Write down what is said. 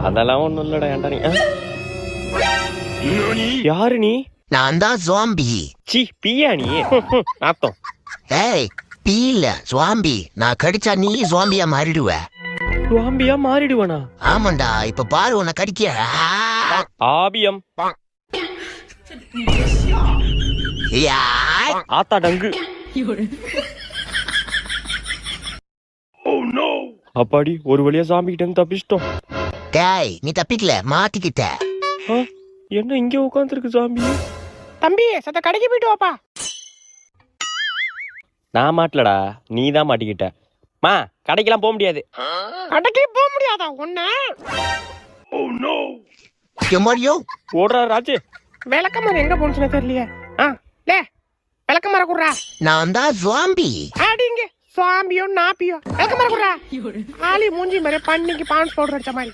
அதெல்லாம் ஒண்ணும் இல்லடா. ஏன்டா நீ யாரு நீ? நான் தான் ஜாம்பி. சி பியா நீ? நாத்தம். ஏய் பீ இல்ல ஜாம்பி. நான் கடிச்சா நீ ஜாம்பியா மாறிடுவ. ஜாம்பியா மாறிடுவனா? ஆமாண்டா, இப்ப பாரு உன்னை கடிக்க. ஆபியம். யாய். ஆத்தா டங்கு. அப்பாடி ஒரு வழியா சாமி கிட்ட இருந்து தப்பிச்சிட்டோம். டேய் நீ தப்பிக்கல, மாட்டிக்கிட்ட. என்ன இங்க உட்காந்துருக்கு சாமி? தம்பி சத்த கடைக்கு போயிட்டு வாப்பா. நான் மாட்டலடா, நீ தான் மாட்டிக்கிட்ட. மா கடைக்கெல்லாம் போக முடியாது. கடைக்கு போக முடியாதா ஒண்ணு? எம்மாடியோ ஓடுறா ராஜு. விளக்கமாறு எங்க போனுச்சுன்னு தெரியலையே. லே விளக்கமாற குடுறா. நான் தான் ஜாம்பி. அடிங்க சுவாமியோ நாப்பியோ விளக்கமாற குடுறா. ஆளி மூஞ்சி மாதிரி பண்ணிக்கு பான்ஸ் பவுடர் அடிச்ச மாதிரி.